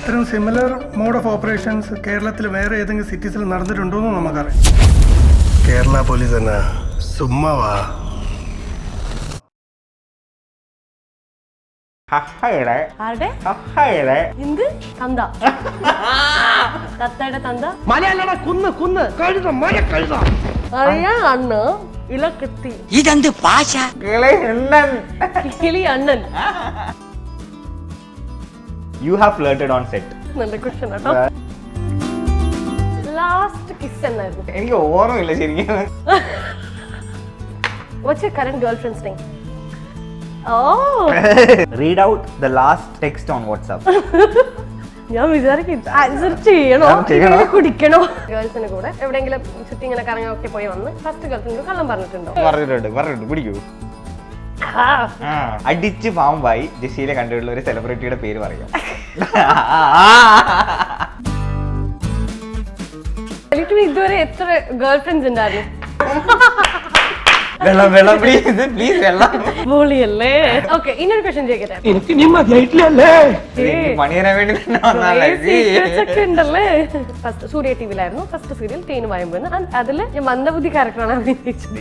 ഇത്തരം similar mode of operations കേരളത്തിൽ വേറെ ഏതെങ്കിലും സിറ്റീസിൽ നടന്നിട്ടുണ്ടോ എന്ന് നമുക്കറിയാം. കേരള പോലീസ് തന്നെ സുമ്മാവാ. ഇതെന്ത് ഭാഷ? You have flirted on set. നല്ല ക്വസ്റ്റ്യൻ കേട്ടോ. ലാസ്റ്റ് കിസ് എന്നായിരുന്നു. എനിക്ക് ഓർമ്മയില്ല ശരിക്കും. What's your current girlfriend's name? Oh. Read out the last text on WhatsApp. ഞാൻ വിചാരിക്കും ആൻസർ ചെയ്യണോ കുടിക്കണോ. ഗേൾസിന് കൂടെ എവിടെയെങ്കിലും ചുറ്റി ഇങ്ങനെ കറങ്ങി പോയി വന്ന് ഫസ്റ്റ് ഗേൾഫ്രണ്ട് കള്ളം പറഞ്ഞിട്ടുണ്ടോ? പറഞ്ഞിട്ടുണ്ട് പിടിക്കൂ. അടിച്ച് പാമ്പായി ജസീലെ കണ്ടിട്ടുള്ള ഒരു സെലിബ്രിറ്റിയുടെ പേര് പറയാം. ഇതുവരെ എത്ര ഗേൾഫ്രണ്ട്സ് ഉണ്ടായിരുന്നു? വെള്ളം പ്ലീസ് വെള്ളം. ബോളിയല്ലേ. ഓക്കെ, ഇന്നൊരു ക്വസ്റ്റ്യൻ ചോദിക്കട്ടെ. ഫസ്റ്റ് സൂര്യ ടിവിയിലായിരുന്നു ഫസ്റ്റ് സീരിയൽ തേനും വയമ്പെന്ന്. അതില് ഞാൻ മന്ദബുദ്ധി ക്യാരക്ടറാണ് അഭിനയിച്ചത്.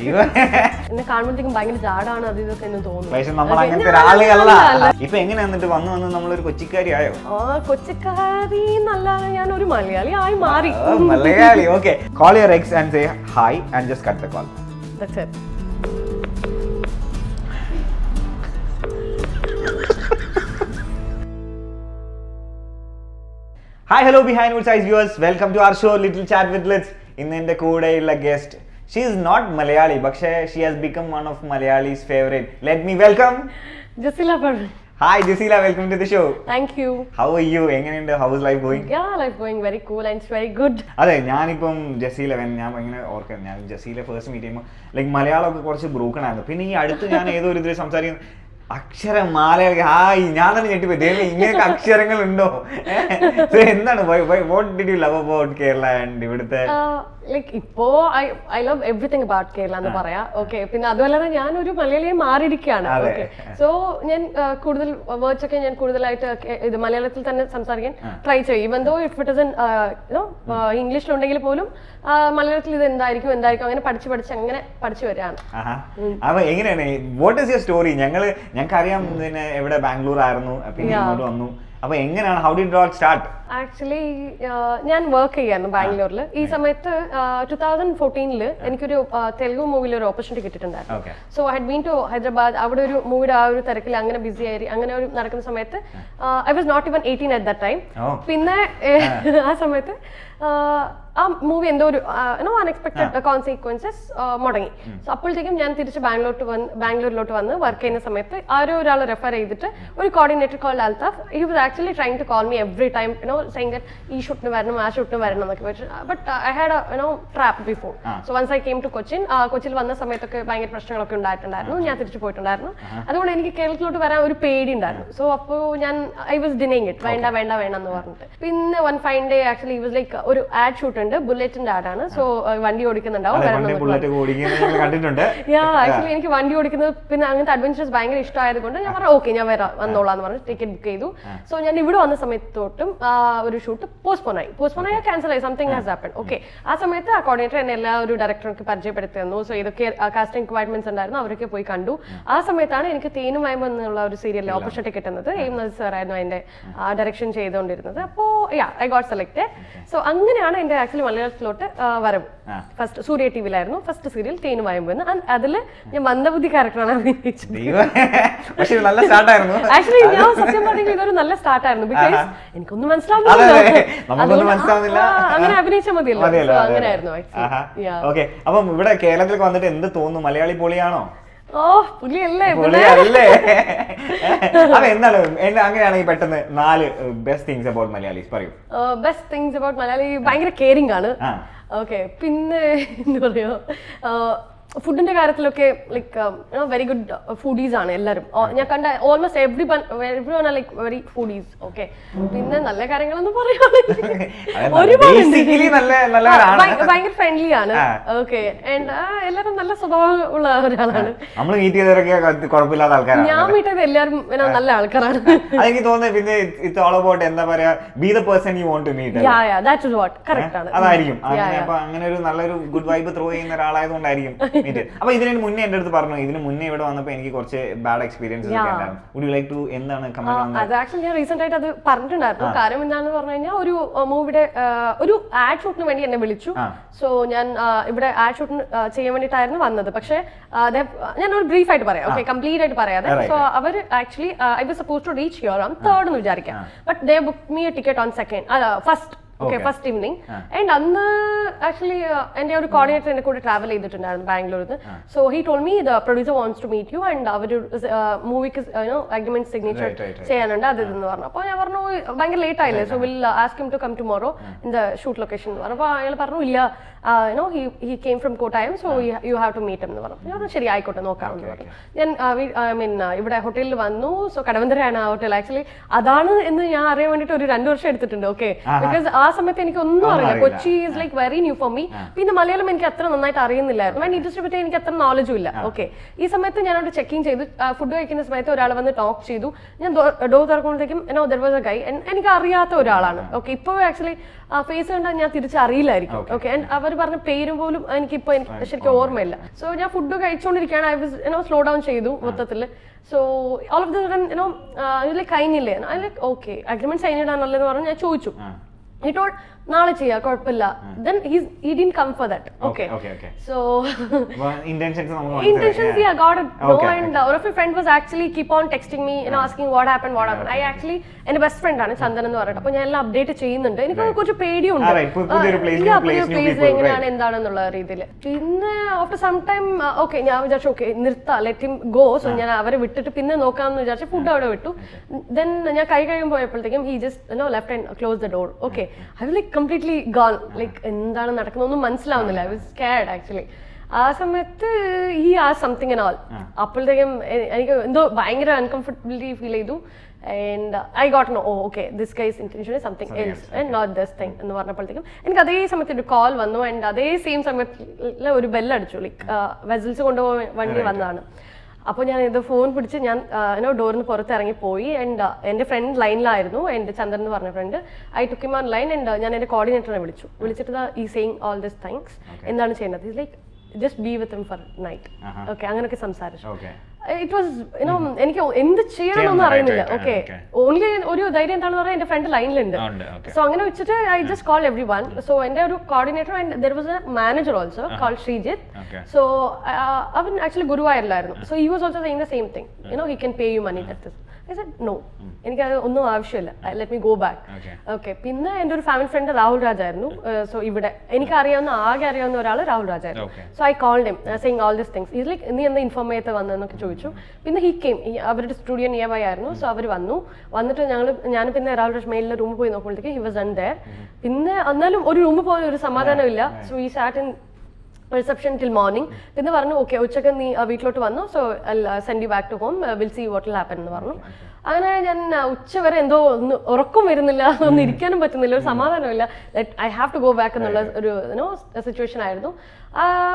എന്നെ കാണുമ്പോഴത്തേക്കും ഭയങ്കര ജാടാണ് അത് ഇതൊക്കെ എന്ന് തോന്നുന്നു. പക്ഷെ നമ്മൾ അങ്ങനത്തെ ഒരാളുകളല്ല. ഇപ്പൊ എങ്ങനെ വന്നിട്ട് വന്ന് നമ്മളൊരു കൊച്ചിക്കാരി ആയോ? കൊച്ചിക്കാരി എന്നല്ലാതെ ഞാൻ ഒരു മലയാളി ആയി മാറി. Malayali. Okay, call your X and say hi and just cut the call. That's it. Hi, hello behind Wood's Eyes viewers. Welcome to our show Little Chat with Liz. ഇന്നെന്റെ കൂടെയുള്ള guest, she is not Malayali, പക്ഷേ she has become one of Malayali's favorite. Let me welcome Jasila Parvin. Hi Jasila, welcome to the show. Thank you. How are you? എങ്ങനെയുണ്ട്? How is life going? Yeah, life going very cool and it's very good. അതെ, ഞാനിപ്പം ജസീല ഞാൻ ഇങ്ങനെ ഓർക്കാം, ഞാൻ Jaseela first meet ചെയ്യുമ്പോൾ like മലയാളമൊക്കെ കുറച്ച് broken ആയിരുന്നു. പിന്നെ ഈ അടുത്ത് ഞാൻ ഏതോ ഒരു ഇതിൽ സംസാരിക്കുന്നു അക്ഷരം മാലയാളി. ഹായ്, ഞാൻ തന്നെ ഞെട്ടിപ്പോയി. ദൈവമേ, ഇങ്ങനെയൊക്കെ അക്ഷരങ്ങൾ ഉണ്ടോ? എന്താണ് what did you love about Kerala and ഇവിടുത്തെ? ലൈക്ക് ഇപ്പോ I love everything about Kerala എന്ന് പറയാം. ഓക്കെ, പിന്നെ അതുപോലെ ഞാൻ ഒരു മലയാളിയെ മാറിയിരിക്കുകയാണ്. ഓക്കെ, സോ ഞാൻ കൂടുതൽ വേർഡ്സ് ഒക്കെ ഞാൻ കൂടുതലായിട്ട് ഇത് മലയാളത്തിൽ തന്നെ സംസാരിക്കാൻ ട്രൈ ചെയ്യും. Even though if it is ഇംഗ്ലീഷിലുണ്ടെങ്കിൽ പോലും മലയാളത്തിൽ ഇത് എന്തായിരിക്കും അങ്ങനെ പഠിച്ചു വരികയാണ്. അപ്പൊ എങ്ങനെയാണ്, വാട്ട് ഈസ് യുവർ സ്റ്റോറി? ഞങ്ങൾക്കറിയാം പിന്നെ എവിടെ ബാംഗ്ലൂർ ആയിരുന്നു, പിന്നെ ഇങ്ങോട്ട് വന്നു. അപ്പൊ എങ്ങനെയാണ്, how did it all start? Actually ഞാൻ വർക്ക് ചെയ്യായിരുന്നു ബാംഗ്ലൂരിൽ. ഈ സമയത്ത് 2014 എനിക്കൊരു തെലുഗു മൂവിയിൽ ഒരു ഓപ്പർച്യൂണിറ്റി കിട്ടിയിട്ടുണ്ടായിരുന്നു. So I had been to Hyderabad. അവിടെ ഒരു മൂവിയുടെ ആ ഒരു തിരക്കിൽ അങ്ങനെ ബിസി ആയി അങ്ങനെ ഒരു നടക്കുന്ന സമയത്ത് I was not even 18 at that time. പിന്നെ ആ സമയത്ത് ആ മൂവി എന്തോ ഒരു അൺഎക്സ്പെക്ടഡ് കോൺസിക്വൻസസ് മുടങ്ങി. സോ അപ്പോഴത്തേക്കും ഞാൻ തിരിച്ച് ബാംഗ്ലൂരിലോട്ട് വന്ന് വർക്ക് ചെയ്യുന്ന സമയത്ത് ആരോ ഒരാൾ റെഫർ ചെയ്തിട്ട് ഒരു coordinator called Althaf. He was actually trying to call me every time saying that ഈ ഷൂട്ടിന് വരണം ആ ഷൂട്ടിന് വരണം എന്നൊക്കെ. But I had trap before. So once I came to കൊച്ചിയിൽ വന്ന സമയത്തൊക്കെ ഭയങ്കര പ്രശ്നങ്ങളൊക്കെ ഉണ്ടായിട്ടുണ്ടായിരുന്നു. ഞാൻ തിരിച്ചു പോയിട്ടുണ്ടായിരുന്നു. അതുകൊണ്ട് എനിക്ക് കേരളത്തിലോട്ട് വരാൻ ഒരു പേടി ഉണ്ടായിരുന്നു. സോ അപ്പോൾ ഞാൻ ഐ വാസ് ഡിനൈങ് ഇറ്റ്. വേണ്ട എന്ന് പറഞ്ഞിട്ട്. പിന്നെ one fine day actually was like ഒരു ആഡ് ഷൂട്ട് ഉണ്ട്, ബുള്ളറ്റിന്റെ ആഡാണ്. സോ വണ്ടി ഓടിക്കുന്നുണ്ടാവും. ആക്ച്വലി എനിക്ക് വണ്ടി ഓടിക്കുന്നത് പിന്നെ അങ്ങനത്തെ അഡ്വഞ്ചേഴ്സ് ഭയങ്കര ഇഷ്ടമായത് കൊണ്ട് ഞാൻ പറഞ്ഞു ഓക്കെ ഞാൻ വന്നോളാന്ന് പറഞ്ഞു ടിക്കറ്റ് ബുക്ക് ചെയ്തു. സോ ഞാൻ ഇവിടെ വന്ന സമയത്തോട്ടും ഒരു ഷൂട്ട് പോസ്റ്റ്പോൺ ആയി ക്യാൻസൽ ആയി. Something has happened. ഓക്കെ, ആ സമയത്ത് ആ കോർഡിനേറ്റർ എന്നെ എല്ലാ ഒരു ഡയറക്ടർക്ക് പരിചയപ്പെടുത്തി തന്നു. സോ ഇതൊക്കെ കാസ്റ്റിംഗ് റിക്വയർമെന്റ്സ് ഉണ്ടായിരുന്നു, അവരൊക്കെ പോയി കണ്ടു. ആ സമയത്താണ് എനിക്ക് തേനും വയമ്പും എന്നുള്ള ഒരു സീരിയലിൽ ഓപ്പർച്യൂണിറ്റി കിട്ടുന്നത്. എം നസീർ സാർ ആയിരുന്നു അതിന്റെ ഡയറക്ഷൻ ചെയ്തുകൊണ്ടിരുന്നത്. അപ്പോൾ ഐ ഗോട്ട് സെലക്ടഡ്. സോ അങ്ങനെയാണ് എന്റെ ആക്ച്വലി മലയാളത്തിലോട്ട് വരവ്. ഫസ്റ്റ് സൂര്യ ടിവിയിലായിരുന്നു ഫസ്റ്റ് സീരിയൽ തേനും വയമ്പെന്ന്. അതിൽ ഞാൻ മന്ദബുദ്ധി ക്യാരക്ടറാണ് അഭിനയിച്ചത്. ആക്ച്വലി ഞാൻ സത്യം പറഞ്ഞെങ്കിൽ ഇതൊരു നല്ല സ്റ്റാർട്ടായിരുന്നു. ബിക്കോസ് എനിക്കൊന്നും മനസ്സിലാവുന്നില്ല, അങ്ങനെ അഭിനയിച്ചാൽ മതിയല്ലോ. അങ്ങനെയായിരുന്നു. അപ്പം ഇവിടെ കേരളത്തിലേക്ക് വന്നിട്ട് എന്ത് തോന്നുന്നു? മലയാളി പൊളിയാണോ? പുലിയല്ലേ? എന്താണ് അങ്ങനെയാണെങ്കിൽ പെട്ടെന്ന് 4 ബെസ്റ്റ് തിങ്സ് അബൌട്ട് മലയാളീസ് പറയൂ. ബെസ്റ്റ് തിങ്സ് അബൌട്ട് മലയാളി ഭയങ്കര കെയറിംഗ് ആണ്. ഓക്കെ, പിന്നെ എന്താ പറയാ, ഫുഡിന്റെ കാര്യത്തിലൊക്കെ ലൈക്ക് വെരി ഗുഡ് ഫുഡീസ് ആണ് എല്ലാവരും. ഞാൻ കണ്ട almost every one like very foodies. Okay, പിന്നെ നല്ല കാര്യങ്ങളൊന്നും പറയുകയാണെങ്കിൽ ഒരുപാടുണ്ട്. ഭയങ്കര ഫ്രണ്ട്ലി ആണ്. ഓക്കെ, ആൻഡ് എല്ലാവരും നല്ല സ്വഭാവം ഉള്ള ഒരാളാണ്. ഞാൻ മീറ്റ് ചെയ്ത എല്ലാവരും നല്ല ആൾക്കാരാണ്. എനിക്ക് തോന്നുന്നത് പിന്നെ ഇറ്റ്സ് ഓൾ അബൌട്ട് എന്താ പറയാ, be the person you want to meet. That is what correct ആണ്. അതായിരിക്കും അങ്ങനെ ഒരു നല്ലൊരു ഗുഡ് വൈബ് ത്രോ ചെയ്യുന്ന ഒരാളായതുകൊണ്ടായിരിക്കും. അപ്പൊ ഇതിന് മുന്നേ എന്റെ അടുത്ത് പറഞ്ഞു, ഇതിന് മുന്നേ ഇവിടെ വന്നപ്പോ എനിക്ക് കുറച്ച് ബാഡ് എക്സ്പീരിയൻസസ് ഒക്കെ ഉണ്ടായിരുന്നു. വുഡ് യു ലൈക്ക് ടു എന്താണ് കമന്റ്? അത് ആക്ച്വലി ഞാൻ റീസെന്റ് ആയിട്ട് അത് പറഞ്ഞിട്ടുണ്ടായിരുന്നു. കാര്യം എന്താണെന്ന് പറഞ്ഞു കഴിഞ്ഞാൽ ഒരു മൂവിയുടെ ഒരു ആഡ് ഷൂട്ടിന് വേണ്ടി എന്നെ വിളിച്ചു. സോ ഞാൻ ഇവിടെ ആഡ് ഷൂട്ടിന് ചെയ്യാൻ വേണ്ടിയിട്ടായിരുന്നു വന്നത്. പക്ഷേ ഞാൻ ഒരു ബ്രീഫ് ആയിട്ട് പറയാം, ഓക്കെ, കംപ്ലീറ്റ് ആയിട്ട് പറയാതെ. സോ അവർ actually I was suppose to reach here on 3rd എന്ന് വിചാരിക്കാം. But they book me a ticket on 2nd, first. Okay, first evening. And അന്ന് ആക്ച്വലി എന്റെ ഒരു കോർഡിനേറ്റർ എന്റെ കൂടെ ട്രാവൽ ചെയ്തിട്ടുണ്ടായിരുന്നു ബാംഗ്ലൂരിൽ. So he told me the producer wants to meet you and അവർ മൂവിക്ക് അഗ്രിമെന്റ് സിഗ്നേച്ചർ ചെയ്യാനുണ്ട് അത് ഇതെന്ന് പറഞ്ഞു. അപ്പോൾ ഞാൻ പറഞ്ഞു ഭയങ്കര ലേറ്റ് ആയില്ലേ, so will ask him to come tomorrow in the shoot location എന്ന് പറഞ്ഞു. അപ്പോൾ അയാൾ പറഞ്ഞു ഇല്ല, he came from Kottayam, so you have to meet him എന്ന് പറഞ്ഞു. ഞാൻ പറഞ്ഞു ശരി ആയിക്കോട്ടെ നോക്കാമെന്ന് പറഞ്ഞു. ഞാൻ ഇവിടെ ഹോട്ടലിൽ വന്നു. സോ കടവന്തരയാണ് ആ ഹോട്ടൽ. ആക്ച്വലി അതാണ് എന്ന് ഞാൻ അറിയാൻ വേണ്ടിയിട്ട് ഒരു 2 വർഷം എടുത്തിട്ടുണ്ട്. ഓക്കെ, ബിക്കോസ് ആ സമയത്ത് എനിക്ക് ഒന്നും അറിയില്ല. Kochi is like very new for me. പിന്നെ മലയാളം എനിക്ക് അത്ര നന്നായിട്ട് അറിയുന്നില്ലായിരുന്നു. ആൻഡ് ഇൻഡസ്ട്രി പറ്റി എനിക്ക് അത്ര നോളജും ഇല്ല. ഓക്കെ, ഈ സമയത്ത് ഞാൻ അവിടെ ചെക്കിങ് ചെയ്തു. ഫുഡ് കഴിക്കുന്ന സമയത്ത് ഒരാൾ വന്ന് ടോക്ക് ചെയ്തു. ഞാൻ ഡോർ തുറക്കുമ്പോഴത്തേക്കും ദെർ വാസ് എ ഗൈ. എനിക്ക് അറിയാത്ത ഒരാളാണ്. ഓക്കെ, ഇപ്പോൾ ആക്ച്വലി ഫേസ് കണ്ടാൽ ഞാൻ തിരിച്ചറിയില്ലായിരിക്കും. ഓക്കെ, ആൻഡ് അവർ പറഞ്ഞ പേരും പോലും എനിക്കിപ്പോൾ ശരിക്കും ഓർമ്മയില്ല. സോ ഞാൻ ഫുഡ് കഴിച്ചുകൊണ്ടിരിക്കുകയാണ്. ഐ വാസ് സ്ലോ ഡൗൺ ചെയ്തു മൊത്തത്തിൽ. So all of the like കഴിഞ്ഞില്ലേ, I like okay agreement sign ഇടാനുള്ളതെന്ന് പറഞ്ഞ് ഞാൻ ചോദിച്ചു. He told നാളെ ചെയ്യാം കുഴപ്പമില്ല. Then he didn't come for that. Okay. So intentions yeah, got it. No, and one of my friend was actually keep on texting me, asking what happened. I actually എന്റെ best friend ആണ് ചന്ദൻ എന്ന് പറഞ്ഞിട്ട്. അപ്പോൾ ഞാൻ എല്ലാം update ചെയ്യുന്നുണ്ട്. എനിക്ക് കുറച്ച് പേടിയുണ്ട് പ്ലേസ് എങ്ങനെയാണ് എന്താണെന്നുള്ള രീതിയിൽ. പിന്നെ ആഫ്റ്റർ സം ടൈം ഓക്കെ ഞാൻ വിചാരിച്ചു ഓക്കെ നിർത്താം, ലെറ്റ് ഹിം ഗോ. സോ ഞാൻ അവരെ വിട്ടിട്ട് പിന്നെ നോക്കാമെന്ന് വിചാരിച്ചു. ഫുഡ് അവിടെ വിട്ടു. ദെൻ ഞാൻ കൈ കഴിയുമ്പോൾ പോയപ്പോഴത്തേക്കും he just left and close the door. Okay, I was like completely gone. Like എന്താണ് നടക്കുന്നതൊന്നും മനസ്സിലാവുന്നില്ല. I was scared actually. ആ സമയത്ത് he asked something and all. അപ്പോഴത്തേക്കും എനിക്ക് എന്തോ ഭയങ്കര അൺകംഫർട്ടബിലിറ്റി ഫീൽ ചെയ്തു. And I got to know, oh, okay, this guy's intention is something else and not this thing എന്ന് പറഞ്ഞപ്പോഴത്തേക്കും എനിക്ക് അതേ സമയത്ത് ഒരു കോൾ വന്നു. ആൻഡ് അതേ സെയിം സമയത്ത് ഒരു ബെല്ലടിച്ചു. ലൈക്ക് വെസൽസ് കൊണ്ടുപോകാൻ വണ്ടി വന്നതാണ്. അപ്പോൾ ഞാൻ ഇത് ഫോൺ പിടിച്ച് ഞാൻ ഡോറിന് പുറത്ത് ഇറങ്ങിപ്പോയി. ആൻഡ് എൻ്റെ ഫ്രണ്ട് ലൈനിലായിരുന്നു, എൻ്റെ ചന്ദ്രൻ എന്ന് പറഞ്ഞ friend. I took him on line and ഞാൻ എൻ്റെ കോർഡിനേറ്ററിനെ വിളിച്ചിട്ട് ഈ സെയിങ് ഓൾ ദിസ് തിങ്സ്, എന്താണ് ചെയ്യേണ്ടത്? Is like just be with him for night. Okay, അങ്ങനെയൊക്കെ സംസാരിച്ചു. ഇറ്റ് വാസ് എനിക്ക് എന്ത് ചെയ്യണമെന്നൊന്നും അറിയുന്നില്ല. ഓക്കെ, ഓൺലി ഒരു ധൈര്യം എന്താണെന്ന് പറഞ്ഞാൽ എന്റെ ഫ്രണ്ട് ലൈനിലുണ്ട്. സോ അങ്ങനെ വെച്ചിട്ട് I just call everyone. So എന്റെ ഒരു coordinator and there was a manager also call Sreejith. So അവൻ ആക്ച്വലി ഗുരുവായൂരിലായിരുന്നു. So he was also saying the same thing, he can pay you money. That I said no, എനിക്കത് ഒന്നും ആവശ്യമില്ല, let me go back. Okay, പിന്നെ എൻ്റെ ഒരു family friend Rahul രാജായിരുന്നു. So ഇവിടെ എനിക്ക് ആകെ അറിയാവുന്ന ഒരാൾ രാഹുൽ രാജായിരുന്നു. So I called him saying all this things. Is like നീ എന്താ ഇൻഫോം ചെയ്ത് വന്നതെന്നൊക്കെ ചോദിച്ചു. പിന്നെ ഹി കെയിം, അവരുടെ സ്റ്റുഡിയോ നിയർ ബൈ ആയിരുന്നു. സോ അവർ വന്നിട്ട് ഞാൻ പിന്നെ രാഹുൽ രാജ് മെയിലിലെ റൂമിൽ പോയി നോക്കുമ്പോഴത്തേക്ക് ഹി വാസ് ഡൺ ദേർ. പിന്നെ എന്നാലും ഒരു റൂമിൽ പോയ ഒരു സമാധാനമില്ല. സോ ഈ sat in reception till morning. പിന്നെ പറഞ്ഞു ഓക്കെ ഉച്ചക്ക് നീ വീട്ടിലോട്ട് വന്നു. So send you back to home, will see what will happen എന്ന് പറഞ്ഞു. അങ്ങനെ ഞാൻ ഉച്ചവരെ എന്തോ ഒന്ന് ഉറക്കം വരുന്നില്ല, ഒന്ന് ഇരിക്കാനും പറ്റുന്നില്ല, ഒരു സമാധാനമില്ല. I have to go back എന്നുള്ള ഒരു സിറ്റുവേഷൻ ആയിരുന്നു.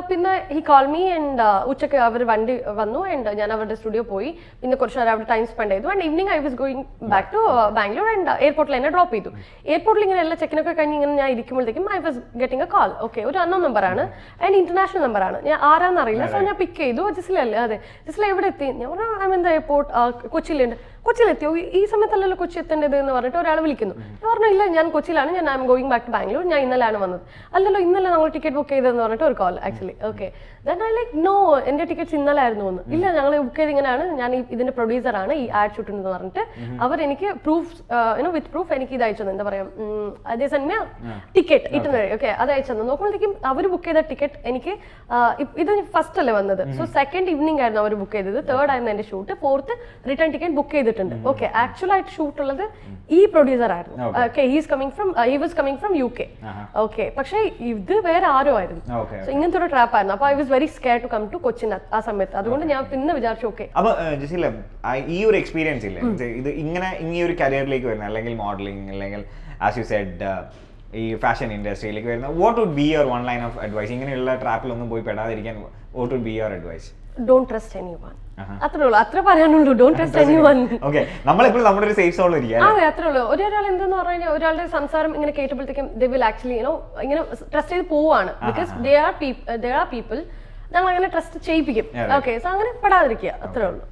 പിന്നെ ഹി കോൾ മീ ആൻഡ് ഉച്ചക്ക് അവർ വണ്ടി വന്നു ആൻഡ് ഞാൻ അവരുടെ സ്റ്റുഡിയോ പോയി. പിന്നെ കുറച്ച് നേരം അവിടെ ടൈം സ്പെൻഡ് ചെയ്തു. And evening I was going back to Bangalore and എയർപോർട്ടിൽ എന്നെ ഡ്രോപ്പ് ചെയ്തു. എയർപോർട്ടിൽ ഇങ്ങനെ എല്ലാ ചെക്കിനൊക്കെ കഴിഞ്ഞ് ഇങ്ങനെ ഞാൻ ഇരിക്കുമ്പോഴത്തേക്കും I was getting a call. Okay, ഒരു അന്നോൺ നമ്പറാണ് ആൻഡ് ഇന്റർനാഷണൽ നമ്പറാണ്. ഞാൻ ആരാന്നറിയില്ല. സോ ഞാൻ പിക്ക് ചെയ്തു. ജിസ്ലല്ലേ? അതെ. ജിസ്ല എവിടെ എത്തി? ഞാൻ പറഞ്ഞു ഐ മീൻ ദ എയർപോർട്ട്, കൊച്ചിയിലുണ്ട്. കൊച്ചിയിലെത്തിയോ? ഈ സമയത്തല്ലല്ലോ കൊച്ചി എത്തേണ്ടത് എന്ന് പറഞ്ഞിട്ട് ഒരാൾ വിളിക്കുന്നു. ഞാൻ പറഞ്ഞു ഇല്ല, ഞാൻ കൊച്ചിയിലാണ്, ഞാൻ I'm going back to Bangalore, ഞാൻ ഇന്നലെയാണ് വന്നത്. അല്ലല്ലോ, ഇന്നലെ നമ്മൾ ടിക്കറ്റ് ബുക്ക് ചെയ്തതെന്ന് പറഞ്ഞിട്ട് ഒരു call actually. Okay, then I like no, എൻ്റെ ടിക്കറ്റ്സ് ഇന്നലെ ആയിരുന്നു എന്ന്. ഇല്ല, ഞങ്ങൾ ബുക്ക് ചെയ്ത് ഇങ്ങനെയാണ്, ഞാൻ ഇതിന്റെ പ്രൊഡ്യൂസറാണ്, ഈ ആഡ് ഷൂട്ടിന് പറഞ്ഞിട്ട് അവർ എനിക്ക് പ്രൂഫ് വിത്ത് പ്രൂഫ് എനിക്ക് ഇത് അയച്ചു. എന്താ പറയാ, അതേ സമയം ടിക്കറ്റ് ഇട്ടുന്നത്. ഓക്കെ, അത് അയച്ചു നോക്കുമ്പോഴത്തേക്കും അവർ ബുക്ക് ചെയ്ത ടിക്കറ്റ് എനിക്ക് ഇത് ഫസ്റ്റ് അല്ലേ വന്നത്. സോ സെക്കൻഡ് ഈവനിങ് ആയിരുന്നു അവർ ബുക്ക് ചെയ്തത്. തേർഡ് ആയിരുന്നു എൻ്റെ shoot. Fourth return ticket book ചെയ്തിട്ടുണ്ട്. ചെയ്തിട്ടുണ്ട്. ഓക്കെ, ആക്ച്വൽ ആയിട്ട് ഷൂട്ട് ഉള്ളത് ഈ പ്രൊഡ്യൂസർ ആയിരുന്നു. Okay, he was coming from UK. Okay, പക്ഷേ ഇത് വേറെ ആരോ ആയിരുന്നു. സോ ഇങ്ങനത്തെ ഒരു ട്രാപ്പ് ആയിരുന്നു. അപ്പൊ I was very scared to come to Cochin ആ സമയത്ത്. അതുകൊണ്ട് ഞാൻ പിന്നെ വിചാരിച്ചു ഓക്കെ. അപ്പൊ ജസീല, ഈ ഒരു എക്സ്പീരിയൻസ് ഇല്ലേ, ഇത് ഇങ്ങനെ ഈ ഒരു കരിയറിലേക്ക് വരുന്നത്, അല്ലെങ്കിൽ മോഡലിംഗ്, അല്ലെങ്കിൽ ആസ് യു സെഡ് ഈ ഫാഷൻ ഇൻഡസ്ട്രിയിലേക്ക് വരുന്നത്, what would be your one line of advice? ഇങ്ങനെയുള്ള ട്രാപ്പിലൊന്നും പോയി പെടാതിരിക്കാൻ what would be your advice? Don't trust anyone. അത്രേ ഉള്ളൂ, അത്ര പറയാനുള്ളൂ. Don't trust anyone. ഓക്കെ, നമ്മളെപ്പോഴും നമ്മുടെ ഒരു സേഫ് സോണിൽ ഇരിക്കുക. അതെ, അത്രേ ഉള്ളൂ. ഒരാൾ എന്തെന്ന് പറഞ്ഞു കഴിഞ്ഞാൽ ഒരാളുടെ സംസാരം ഇങ്ങനെ കേട്ടപ്പോഴത്തേക്കും ദേ വിൽ ആക്ച്വലി ഇങ്ങനെ ട്രസ്റ്റ് ചെയ്ത് പോവാണ്. ബിക്കോസ് ദേ ആർ പീപ്പിൾ നമ്മൾ അങ്ങനെ ട്രസ്റ്റ് ചെയ്യിപ്പിക്കും. ഓക്കെ, സോ അങ്ങനെ പെടാതിരിക്കുക, അത്രേ ഉള്ളൂ.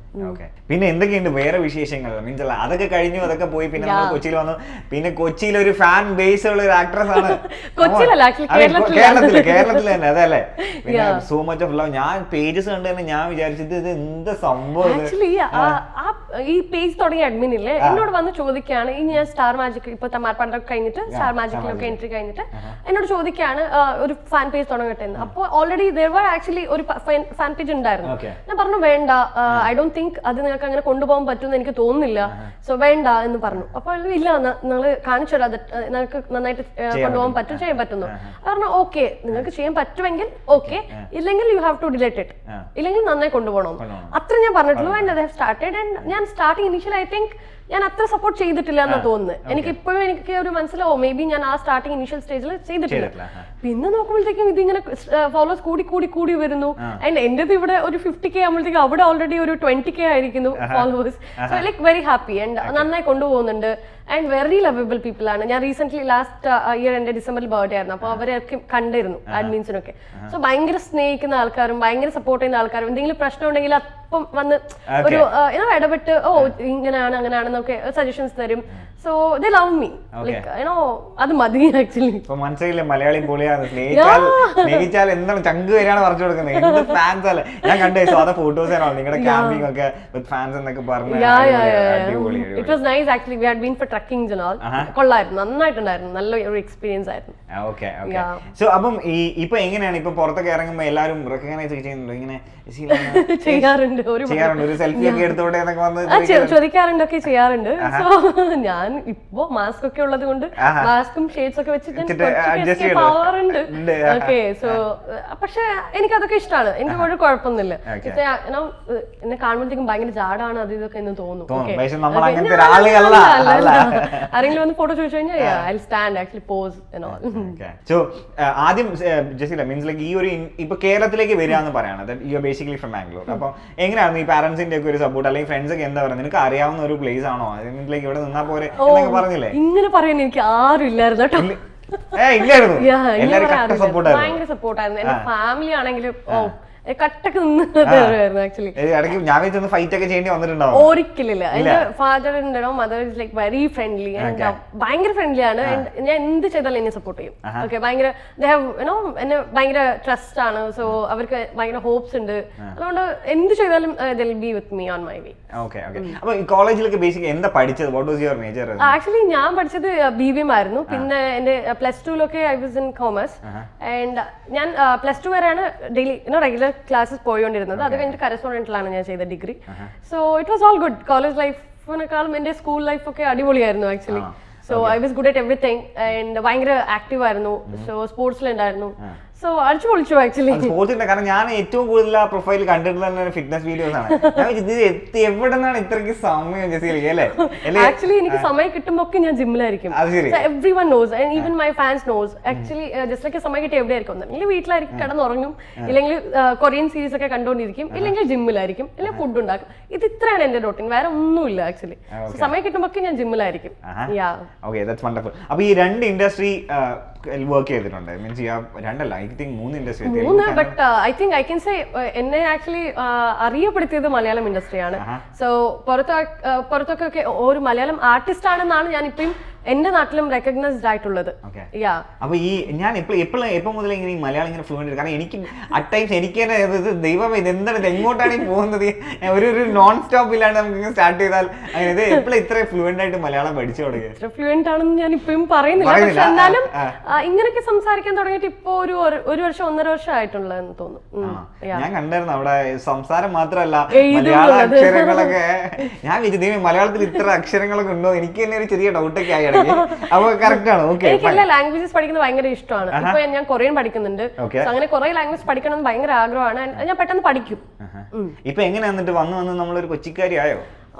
പിന്നെ എന്തൊക്കെയുണ്ട് വേറെ വിശേഷങ്ങൾ? മീൻസ് അതൊക്കെ കഴിഞ്ഞു, അതൊക്കെ പോയി, പിന്നെ നമ്മൾ കൊച്ചിയിൽ വന്നു. പിന്നെ കൊച്ചിയിൽ ഒരു ഫാൻ ബേസ് ഉള്ള ഒരു ആക്ട്രസ് ആണ്. കേരളത്തിൽ തന്നെ, അതല്ലേ? പിന്നെ സോ മച്ച് ഓഫ് ലവ്. ഞാൻ പേജസ് കണ്ട് തന്നെ ഞാൻ വിചാരിച്ചത് ഇത് എന്ത് സംഭവം. ആക്ച്വലി ഈ പേജ് തുടങ്ങിയ അഡ്മിനില്ലേ എന്നോട് വന്ന് ചോദിക്കുകയാണ്, ഈ ഞാൻ സ്റ്റാർ മാജിക് ഇപ്പൊ തമാർപ്പാണ്ടൊക്കെ കഴിഞ്ഞിട്ട് സ്റ്റാർ മാജിക്കിലൊക്കെ എൻട്രി കഴിഞ്ഞിട്ട് എന്നോട് ചോദിക്കുകയാണ് ഒരു ഫാൻ പേജ് തുടങ്ങട്ടെ എന്ന്. അപ്പോൾ ഓൾറെഡി ദേർ വാർ ആക്ച്വലി ഒരു ഫാൻ പേജ് ഉണ്ടായിരുന്നു. ഞാൻ പറഞ്ഞു വേണ്ട, ഐ ഡോണ്ട് തിങ്ക് അത് നിങ്ങൾക്ക് അങ്ങനെ കൊണ്ടുപോകാൻ പറ്റുമെന്ന് എനിക്ക് തോന്നുന്നില്ല, സോ വേണ്ട എന്ന് പറഞ്ഞു. അപ്പോൾ ഇല്ല, നിങ്ങൾ കാണിച്ചു തരാം, നിങ്ങൾക്ക് നന്നായിട്ട് കൊണ്ടുപോകാൻ പറ്റും, ചെയ്യാൻ പറ്റുന്നു. കാരണം ഓക്കെ, നിങ്ങൾക്ക് ചെയ്യാൻ പറ്റുമെങ്കിൽ ഓക്കെ, ഇല്ലെങ്കിൽ you have to delete it, ഇല്ലെങ്കിൽ നന്നായി കൊണ്ടുപോകണം, അത്ര ഞാൻ പറഞ്ഞിട്ടുള്ളൂ. And I have started. And ഞാൻ സ്റ്റാർട്ടിങ് ഇനീഷ്യൽ ഐ തിങ്ക് ഞാൻ അത്ര സപ്പോർട്ട് ചെയ്തിട്ടില്ല എന്നാ തോന്നുന്നത്. എനിക്ക് ഇപ്പോഴും എനിക്ക് ഒരു മനസ്സിലാവും, മേ ബി ഞാൻ ആ സ്റ്റാർട്ടിങ് ഇനീഷ്യൽ സ്റ്റേജിൽ ചെയ്തിട്ടില്ല. പിന്നെ നോക്കുമ്പോഴത്തേക്കും ഇതിങ്ങനെ ഫോളോവേഴ്സ് കൂടി വരുന്നു. ആൻഡ് എന്റേത് ഇവിടെ ഒരു 50K ആകുമ്പോഴത്തേക്കും അവിടെ ഓൾറെഡി ഒരു 20K ആയിരിക്കുന്നു followers. So like very happy and നന്നായി കൊണ്ടുപോകുന്നുണ്ട്. ആൻഡ് വെരി ലവബിൾ പീപ്പിൾ ആണ്. ഞാൻ റീസെന്റ് ലാസ്റ്റ് ഇയർ എന്റെ ഡിസംബറിൽ ബർത്ത്ഡേ ആയിരുന്നു. അപ്പോൾ അവരൊക്കെ കണ്ടിരുന്നു, അഡ്മിൻസിനൊക്കെ. സോ ഭയങ്കര സ്നേഹിക്കുന്ന ആൾക്കാരും ഭയങ്കര സപ്പോർട്ട് ചെയ്യുന്ന ആൾക്കാരും, എന്തെങ്കിലും പ്രശ്നം ഉണ്ടെങ്കിൽ അപ്പം വന്ന് ഒരു ഇടപെട്ട് ഇങ്ങനെയാണ് അങ്ങനെയാണെന്നൊക്കെ സജഷൻസ് തരും. So they love me, like അത് മതി ആക്ച്വലി. മനസ്സിലെ മലയാളി പൊളിയാണ്, സ്നേഹിച്ചാൽ എന്താണ് ചങ്ക് വരെയാണ് പറഞ്ഞു കൊടുക്കുന്നത്. എന്ത് ഫാൻസ് അല്ലേ. ഞാൻ കണ്ടു സാധാ ഫോട്ടോസ് ആണോ നിങ്ങളുടെ ക്യാമ്പിംഗ് ഒക്കെ വിത്ത് ഫാൻസ് എന്നൊക്കെ പറഞ്ഞു. It was nice actually. We had been for trekkings and all. കൊള്ളായിരുന്നു, നന്നായിട്ടുണ്ടായിരുന്നു, നല്ല ഒരു എക്സ്പീരിയൻസ് ആയിരുന്നു. Okay okay. സോ അപ്പം ഇപ്പൊ എങ്ങനെയാണ് ഇപ്പൊ പുറത്തൊക്കെ ഇറങ്ങുമ്പോ എല്ലാവരും റെക്കഗ്നൈസ് ചെയ്യുന്നുണ്ടോ? ഇങ്ങനെ ചെയ്യാറുണ്ട്, ഒരു സെൽഫി ഒക്കെ എടുത്തോട്ടെ എന്നൊക്കെ വന്ന് ചോദിക്കാറുണ്ടൊക്കെ ചെയ്യാറുണ്ട്. സോ ഞാൻ ഇപ്പൊ മാസ്ക് ഒക്കെ ഉള്ളത് കൊണ്ട് മാസ്കും ഷെയ്ഡ്സ് ഒക്കെ വെച്ചിട്ട് പോവാറുണ്ട്. ഓക്കെ, സോ പക്ഷെ എനിക്ക് അതൊക്കെ ഇഷ്ടമാണ്, എനിക്ക് ഒരു കുഴപ്പമൊന്നുമില്ല. എന്നെ കാണുമ്പോഴത്തേക്കും ഭയങ്കര ജാടാണ് അത് ഇതൊക്കെ എന്ന് തോന്നും. ആരെങ്കിലും വന്ന് ഫോട്ടോ ചോദിച്ചു കഴിഞ്ഞാൽ I stand actually pose. So ആദ്യം ജസീല മീൻസ് ലൈക്ക് ഈ ഒരു ഇപ്പൊ കേരളത്തിലേക്ക് വരിക എന്ന് പറയണത് you are basically from Bangalore. അപ്പൊ എങ്ങനെയാണ് ഈ പാരന്റ്സിന്റെ ഒക്കെ ഒരു സപ്പോർട്ട്, അല്ലെങ്കിൽ ഫ്രണ്ട്സ് ഒക്കെ എന്താ പറയുക, നിനക്ക് അറിയാവുന്ന ഒരു പ്ലേസ് ആണോ, അതിലേക്ക് ഇവിടെ നിന്നാ പോരെ എന്നൊക്കെ പറഞ്ഞില്ലേ? ഇങ്ങനെ പറയാൻ എനിക്ക് ആരും ഇല്ലായിരുന്നു കേട്ടോ. ഭയങ്കര സപ്പോർട്ടായിരുന്നു. എന്റെ ഫാമിലി ആണെങ്കിലും കട്ടക്ക് നിന്നായിരുന്നു ആക്ച്വലി. ഒരിക്കലില്ല. എന്റെ ഫാദർ ഉണ്ടോ mother is like very friendly and ഭയങ്കര ഫ്രണ്ട്ലി ആണ്. ഞാൻ എന്ത് ചെയ്താലും എന്നെ സപ്പോർട്ട് ചെയ്യും. ഓക്കെ, ഭയങ്കര എന്നെ ഭയങ്കര ട്രസ്റ്റ് ആണ്. സോ അവർക്ക് ഭയങ്കര ഹോപ്സ് ഉണ്ട്. അതുകൊണ്ട് എന്ത് ചെയ്താലും they will be with me on my way. Actually ഞാൻ പഠിച്ചത് BBM ആയിരുന്നു. പിന്നെ എന്റെ +2 I was in commerce. And ഞാൻ +2 വരെയാണ് ഡെയിലി റെഗുലർ ക്ലാസ്സസ് പോയോണ്ടിരുന്നത്. അത് കഴിഞ്ഞിട്ട് കറസ്പോണ്ടന്റിലാണ് ഞാൻ ചെയ്ത degree. So it was all good. College ലൈഫിനെക്കാളും എന്റെ സ്കൂൾ ലൈഫ് ഒക്കെ അടിപൊളിയായിരുന്നു actually. So I was good at everything and ഭയങ്കര ആക്റ്റീവ് ആയിരുന്നു. സോ സ്പോർട്സിലുണ്ടായിരുന്നു. സോ അടിച്ചു പൊളിച്ചു ആക്ച്വലി. സ്പോർട്സിന്റെ കാരണം ഞാൻ ഏറ്റവും കൂടുതൽ ആ പ്രൊഫൈൽ കണ്ടിട്ടുള്ള ഫിറ്റ്നസ് വീഡിയോസ് ആണ്. എവിടെ നിന്നാണ് ഇത്രയ്ക്ക് സമയം അല്ലേ? ആക്ച്വലി എനിക്ക് സമയം കിട്ടുമ്പോ ഒക്കെ ഞാൻ ജിമ്മിലായിരിക്കും. Everyone knows and even my fans knows. Actually just like സമയം കിട്ടി എവിടെയായിരിക്കും, അല്ലെങ്കിൽ വീട്ടിലായിരിക്കും കിടന്നുറങ്ങും, ഇല്ലെങ്കിൽ കൊറിയൻ സീരീസ് ഒക്കെ കണ്ടോണ്ടിരിക്കും, ഇല്ലെങ്കിൽ ജിമ്മിലായിരിക്കും, അല്ലെങ്കിൽ ഫുഡ് ഉണ്ടാക്കും. ഇത് ഇത്രയാണ് എന്റെ റൂട്ടീൻ, വേറെ ഒന്നുമില്ല ആക്ച്വലി. സമയം കിട്ടുമ്പോ ഒക്കെ ഞാൻ ജിമ്മിലായിരിക്കും. അപ്പൊ ഈ രണ്ട് ഇൻഡസ്ട്രി വർക്ക് ചെയ്തിട്ടുണ്ട്, മീൻസ് രണ്ടല്ല I think 3 industry. But I think I can say എന്നെ ആക്ച്വലി അറിയപ്പെടുത്തിയത് മലയാളം ഇൻഡസ്ട്രിയാണ്. സോ പുറത്തൊക്കെ ഒരു മലയാളം ആർട്ടിസ്റ്റ് ആണെന്നാണ് ഞാൻ ഇപ്പം എന്റെ നാട്ടിലും റെക്കഗ്നൈസ്ഡ് ആയിട്ടുള്ളത്. അപ്പൊ ഈ ഞാൻ എപ്പോ മുതൽ ഇങ്ങനെ ഈ മലയാളം ഇങ്ങനെ ഫ്ലുവന്റ്, കാരണം എനിക്ക് അറ്റ് ടൈംസ് എനിക്ക് തന്നെ ഇത് ദൈവം ഇത് എന്താണ് ഇത് എങ്ങോട്ടാണ് ഈ പോകുന്നത്, ഒരു നോൺ സ്റ്റോപ്പ് ഇല്ലാണ്ട് നമുക്ക് സ്റ്റാർട്ട് ചെയ്താൽ അങ്ങനെ ഇത് എപ്പോഴും ഇത്ര ഫ്ലുവന്റ് ആയിട്ട് മലയാളം പഠിച്ചു തുടങ്ങി? ഫ്ലുവന്റ് ആണെന്ന് ഞാൻ ഇപ്പോഴും പറയുന്നില്ല, പക്ഷെ എന്നാലും ഇങ്ങനെയൊക്കെ സംസാരിക്കാൻ തുടങ്ങിയിട്ട് ഇപ്പൊ ഒരു വർഷം 1.5 വർഷം ആയിട്ടുള്ളതെന്ന് തോന്നുന്നു. ഞാൻ കണ്ടായിരുന്നു അവിടെ സംസാരം മാത്രമല്ല മലയാള അക്ഷരങ്ങളൊക്കെ. ഞാൻ വിചാരിച്ചു മലയാളത്തിൽ ഇത്ര അക്ഷരങ്ങളൊക്കെ ഉണ്ടോ, എനിക്ക് തന്നെ ഒരു ചെറിയ ഡൗട്ടൊക്കെ ആയി ഇടയ്ക്ക്. അപ്പൊ കറക്റ്റ് ആണ്. ഓക്കെ, എനിക്ക് എല്ലാ ലാംഗ്വേജസ് പഠിക്കുന്നത് ഭയങ്കര ഇഷ്ടമാണ്. ഇപ്പൊ ഞാൻ കൊറിയൻ പഠിക്കുന്നുണ്ട്, അങ്ങനെ കുറെ ലാംഗ്വേജ് പഠിക്കണം എന്ന് ഭയങ്കര ആഗ്രഹമാണ്. ഞാൻ പെട്ടെന്ന് പഠിക്കും. ഇപ്പൊ എങ്ങനെയാ എന്നിട്ട് വന്ന് നമ്മളൊരു കൊച്ചിക്കാരി ആയോ?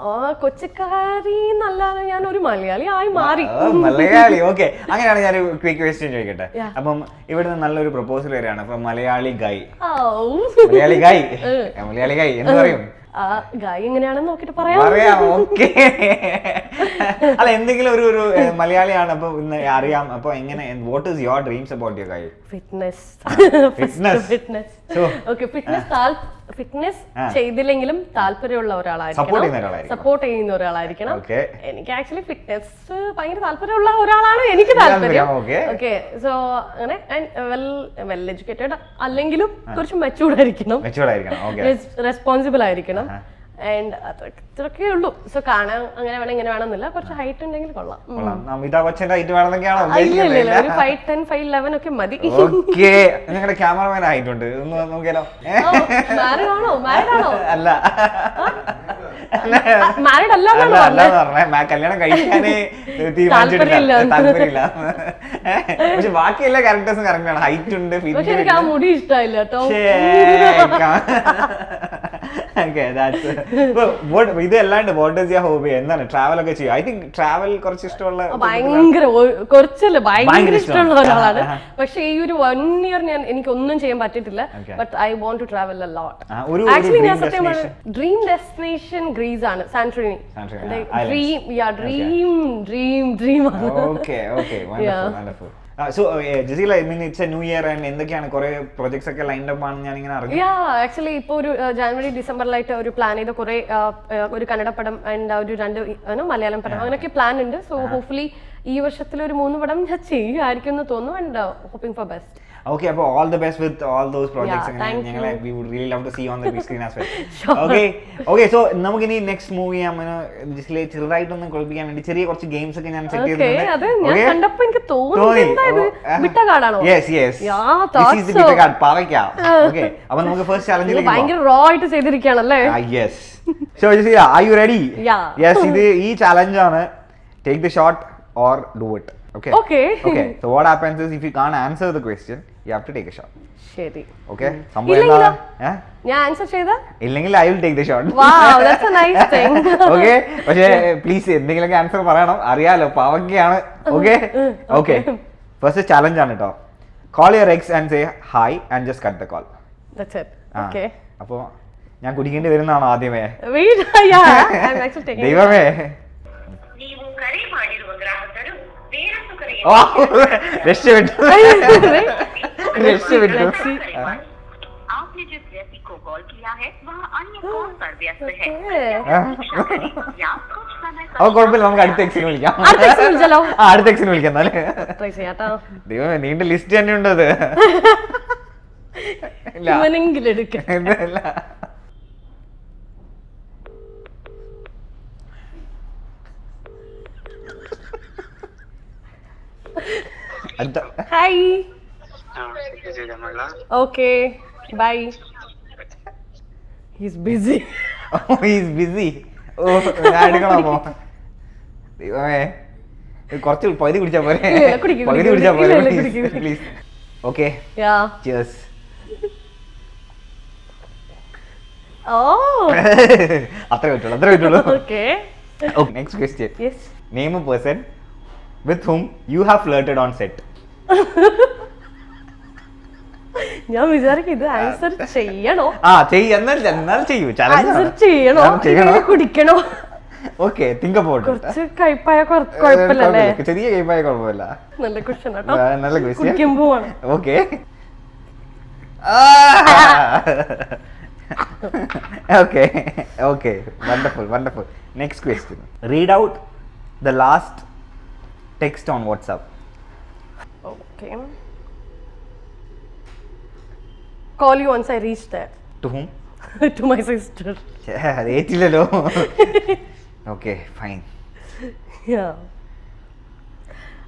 കൊച്ചിക്കാരി എന്നല്ലാതെ ഞാൻ ഒരു മലയാളി ആയി മാറി. മലയാളി, ഓക്കെ. അങ്ങനെയാണ് ഞാൻ ഒരു ക്വിക്ക് ക്വസ്റ്റ്യൻ ചോദിക്കട്ടെ. അപ്പം ഇവിടുന്ന് നല്ലൊരു പ്രപ്പോസൽ വരികയാണ്. അപ്പൊ മലയാളി ഗായ് എന്ന് പറയും. ഗായ് എങ്ങനെയാണെന്ന് നോക്കിട്ട് പറയാം. ഓക്കെ. അല്ല, എന്തെങ്കിലും ഒരു മലയാളിയാണ് അപ്പൊ ഇന്ന് അറിയാം. അപ്പൊ എങ്ങനെ, what is your dreams about your guy? Fitness ചെയ്തില്ലെങ്കിലും താല്പര്യമുള്ള ഒരാളായിരിക്കണം, സപ്പോർട്ട് ചെയ്യുന്ന ഒരാളായിരിക്കണം. എനിക്ക് ആക്ച്വലി ഫിറ്റ്നസ് ഭയങ്കര താല്പര്യമുള്ള ഒരാളാണ്, എനിക്ക് താല്പര്യം. ഓക്കെ, സോ അങ്ങനെ വെൽ എഡ്യൂക്കേറ്റഡ് അല്ലെങ്കിലും കുറച്ച് മെച്ചൂർഡ് ആയിരിക്കണം, റെസ്പോൺസിബിൾ ആയിരിക്കണം. ആൻഡ് അതൊക്കെ ഉള്ളൂ. സോ കാണാൻ അങ്ങനെ വേണം ഇങ്ങനെ വേണമെന്നില്ല, കുറച്ച് ഹൈറ്റ് ഉണ്ടെങ്കിൽ കൊള്ളാം. ഒരു 5'10", 5'11" ഒക്കെ മതി. നിങ്ങളുടെ ക്യാമറമാൻ ഹൈറ്റ് ഉണ്ട്, ഒന്ന് നോക്കിയാലോ? അല്ല, മാരീഡ് അല്ല, കല്യാണം കഴിക്കാനേ താല്പര്യമില്ല. പക്ഷെ ബാക്കി എല്ലാ ക്യാരക്ടേഴ്സും കറക്റ്റ് ആണ്. ഹൈറ്റ് ഉണ്ട്, എനിക്ക് ആ മുടി ഇഷ്ടമായില്ല കേട്ടോ. ഇത് അല്ലാണ്ട് വാട്ട് ഈസ് യുവർ ഹോബി? എന്താണ് ട്രാവൽ ഒക്കെ ചെയ്യും? ഐ തിങ്ക് ട്രാവൽ കുറച്ച് ഇഷ്ടമുള്ള, കുറച്ചല്ല ഭയങ്കര ഇഷ്ടമുള്ള ഒരാളാണ്. പക്ഷെ ഈ ഒരു 1 year എനിക്ക് ഒന്നും ചെയ്യാൻ പറ്റിയിട്ടില്ല. But I want to travel a lot. Actually ഞാൻ സത്യം ഡ്രീം ഡെസ്റ്റിനേഷൻ ഗ്രീസ് ആണ്, സാന്റോറിനി. ഡ്രീം ആണ്. Okay, wonderful. So Jazila, I mean it's a new year and എന്തൊക്കെയാണ് കുറെ പ്രോജക്ട്സ് ഒക്കെ ലൈൻഡ് അപ്പ് ആണ് ഞാൻ ഇങ്ങനെ അറിഞ്ഞു. ആക്ച്വലി ഇപ്പൊ ഒരു ജനുവരി ഡിസംബറിലായിട്ട് ഒരു പ്ലാൻ ചെയ്ത കുറെ ഒരു കന്നഡ പടം ആൻഡ് ഒരു 2 മലയാളം പടം അങ്ങനെയൊക്കെ പ്ലാൻ ഉണ്ട്. സോ ഹോപ്പ്ഫുള്ളി ഈ വർഷത്തിൽ ഒരു 3 പടം ഞാൻ ചെയ്യുമായിരിക്കും എന്ന് തോന്നുന്നു. And hoping for best. Okay, അപ്പോൾ all the best with all those projects. ഞങ്ങളെ we would really love to see you on the big screen as well. Okay, so നമുക്ക് ഇനി നെക്സ്റ്റ് മൂവി ജിസ്ലെ ചെറുതായിട്ടൊന്ന് കുഴപ്പിക്കാൻ വേണ്ടി ചെറിയ കുറച്ച് ഗെയിംസ് ഒക്കെ ഞാൻ സെറ്റ് ചെയ്തിട്ടുണ്ട്. ഞാൻ കണ്ടപ്പോൾ എനിക്ക് തോന്നി ബിട്ടകാർഡാണോ? Yes. This is the ബിട്ടകാർഡ് പാവയ്ക്ക. Okay, അപ്പോൾ നമുക്ക് ഫസ്റ്റ് ചാലഞ്ചിലേക്ക് ഭയങ്കര റോ ആയിട്ട് ചെയ്തിരിക്കുകയാണല്ലേ? Yes. So Jazila, are you ready? Yes, ഇത് ഈ ചാലഞ്ച് ആണ്. Take the shot or do it. Okay. So what happens is if you can't answer the question, you have to take a shot. ശരി. Okay. സംഭവം ഞാൻ answer ചെയ്ത ഇല്ലെങ്കിൽ I will take the shot. Wow, that's a nice thing. Okay. പക്ഷേ please എന്തെങ്കിലുമൊക്കെ answer പറയണം, അറിയാലോ പാവയ്ക്കാണ്. Okay. First challenge ആണ് കേട്ടോ. Call your ex and say hi and just cut the call. That's it. Okay. അപ്പോൾ ഞാൻ കുടിക്കേണ്ടി വരുന്നതാണോ ആദ്യമേ? Wait, yeah, I'm actually taking. ദൈവമേ. ನೀವು ಕರೆ ಮಾಡಿರುವ ಗ್ರಾಹಕರು ಬೇರೊಂದು ಕರೆಯನ್ನು आपने जिस व्यक्ति को कॉल किया है वह अन्य कॉल पर व्यस्त है या कुछ समय കുഴപ്പമില്ല, നമുക്ക് അടുത്ത എക്സിന് വിളിക്കാം. അടുത്ത എക്സിന് വിളിക്കാം. ദൈവമേ, നീണ്ട ലിസ്റ്റ് തന്നെ ഉണ്ട് അത്. Hi. Okay, bye. He's busy. He's busy. ഞാൻ എടുക്കണമോ? ദൈവമേ, കുറച്ച് പകുതി കുടിച്ചാ പോരെ? പകുതി കുടിച്ചാ പോരെ പ്ലീസ്? Okay, cheers. അത്രേ പറ്റുള്ളൂ. Okay. Next question. Yes. Name a person with whom you have flirted on set. ഞാൻ വിചാരിക്കും ഇത് ആൻസർ ചെയ്യണോ? എന്നാൽ ചെയ്യൂ. ആൻസർ ചെയ്യണോ? കുടിക്കണോ? Okay, think about it. കുറച്ച് കൈപ്പായ കുഴപ്പമില്ലല്ലേ? ചെറിയ കൈപ്പായ കുഴപ്പമില്ല. നല്ല ക്വസ്റ്റ്യൻ ആട്ടോ. നല്ല ക്വസ്റ്റ്യൻ. കുടിക്കുമ്പോൾ ആണ്. Okay. Okay. Wonderful. Next question. Read out the last text on WhatsApp. Okay. Call you once I reach there. To whom? To my sister. അത് ഏറ്റില്ലല്ലോ. Okay fine. Yeah.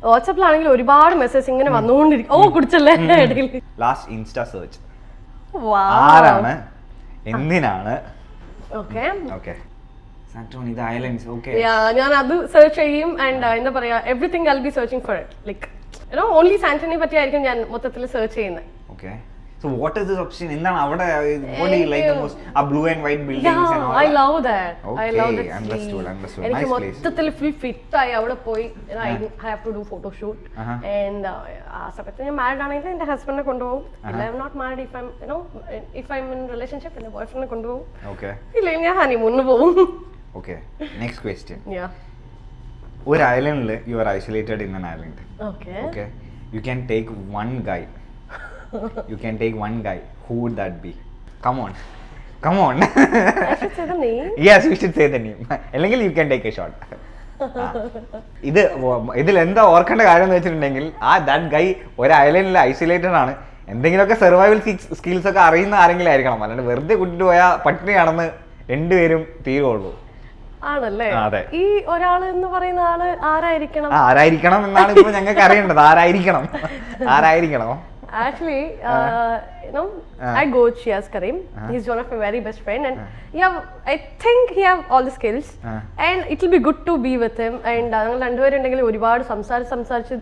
വാട്സാപ്പിലാണെങ്കിൽ ഒരുപാട് മെസ്സേജ് ഇങ്ങനെ വന്നുകൊണ്ടിരിക്കും. ഓ കുടിച്ചല്ലേ ഇടയിൽ. Last insta search Wow. ആരാണ്, എന്തിനാണ്? Okay okay Santorini the islands. Okay ഞാൻ അത് സെർച്ച് ചെയ്യും ആൻഡ് എന്താ പറയാ everything I will be searching for it like only സാന്റോണിയെ പറ്റിയായിരിക്കും ഞാൻ മൊത്തത്തിൽ സെർച്ച് ചെയ്യുന്നത്. Okay so what is this option? എന്താണ് അവിടെ what do you like the most? ആ blue and white buildings and all I that? love that. Okay, I love that. understood. എനിക്ക് Nice place. മൊത്തത്തിൽ full fit ആയി അവിടെ പോയി I have to do photo shoot and ആ സമയത്ത് ഞാൻ married ആണെങ്കിൽ എന്റെ ഹസ്ബൻഡിനെ കൊണ്ടുപോകും. ഇല്ല I'm not married if I'm in relationship എന്റെ ബോയ്ഫ്രണ്ടിനെ കൊണ്ടുപോകും. Okay. ഇല്ല ഞാൻ ഹണിമൂണിന് പോകും. Okay. Next question. Yeah. ഒരു ഐലൻഡിൽ you are isolated in an island. Okay. Okay. You can take one guy. Who would that be? Come on. I should say the name. Yes, you should say the name. അല്ലെങ്കിൽ you can take a shot. ഇതിൽ എന്താ ഓർക്കേണ്ട കാര്യം എന്ന് വെച്ചിട്ടുണ്ടെങ്കിൽ that guy ഒരു ഐലൻഡിൽ isolated ആണ്. എന്തെങ്കിലുമൊക്കെ സർവൈവൽ സ്കിൽസ് ഒക്കെ അറിയുന്ന ആരെങ്കിലും ആയിരിക്കണം. അല്ലാണ്ട് വെറുതെ കൂട്ടിട്ട് പോയാൽ പട്ടിണിയാണെന്ന് രണ്ടുപേരും തീരുള്ളൂ. ആണല്ലേ? അതെ. ഈ ഒരാൾ എന്ന് പറയുന്ന ആള് ആരായിരിക്കണം? ആരായിരിക്കണം എന്നാണ് ഇപ്പൊ ഞങ്ങൾക്ക് അറിയേണ്ടത്. ആരായിരിക്കണം? Actually, I go with Shiaz Karim. He's one of my very best friend, and I think he have all the skills, and it will be good to be with him. And ഞങ്ങൾ രണ്ടുപേരുണ്ടെങ്കിൽ ഒരുപാട് സംസാരിച്ച്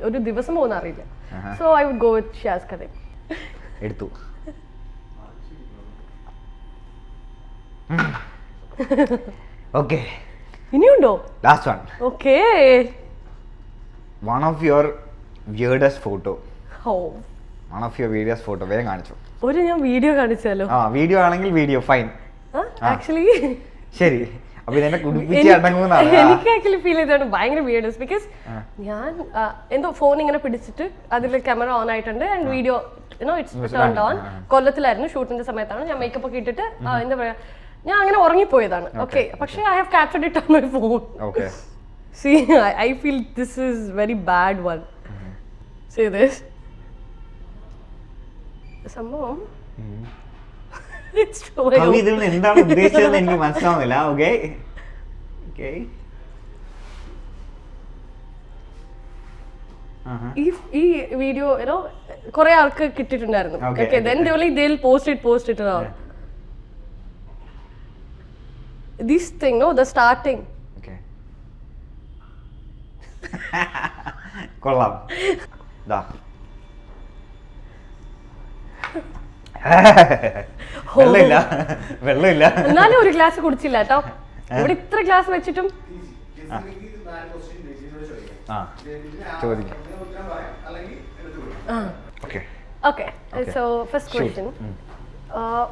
ഒരു ദിവസം പോകുന്ന അറിയില്ല. So I would go with Shiaz Karim. എടുത്തു. Okay. ഇനിയുണ്ടോ? Last one. Okay. One of your weirdest photo. Oh. വേഗം കാണിച്ചു. ഞാൻ വീഡിയോ കാണിച്ചാലോ? വീഡിയോ ആണെങ്കിൽ വീഡിയോ ഫൈൻ. ആക്ച്വലി ശരി. അപ്പൊ ഇതെന്നെ കുടിപ്പിച്ച് അടങ്ങുന്നതാണ്. എനിക്ക് ആക്ച്വലി ഫീൽ ചെയ്തതാണ് ഭയങ്കര വിയർഡ്നെസ് ബിക്കോസ് ഞാൻ എന്തോ ഫോൺ ഇങ്ങനെ പിടിച്ചിട്ട് അതിൽ ക്യാമറ ഓൺ ആയിട്ടുണ്ട് and video it's turned on. കൊല്ലത്തിലായിരുന്നു ഷൂട്ടിന്റെ സമയത്താണ്. ഞാൻ മേക്കപ്പ് ഒക്കെ ഇട്ടിട്ട് എന്താ പറയാ ഞാൻ അങ്ങനെ ഉറങ്ങിപ്പോയതാണ്. ഓക്കെ പക്ഷേ I have captured it on my phone. Okay see I feel this is very bad one. See this സംഭവം കവി ഇതിൽ നിന്ന് എന്താണ് ഉദ്ദേശിച്ചതെന്ന് എനിക്ക് മനസ്സിലാവുന്നില്ല. ഓക്കെ ഈ വീഡിയോ കുറെ ആൾക്ക് കിട്ടിയിട്ടുണ്ടായിരുന്നു. Okay then they'll post it all. This thing the starting. Okay. കൊള്ളാം. ദാ വെള്ളമില്ല എന്നാലും ഒരു ഗ്ലാസ് കുടിച്ചില്ല കേട്ടോ. ഇവിടെ ഇത്ര ഗ്ലാസ് വെച്ചിട്ടും. Okay so first question.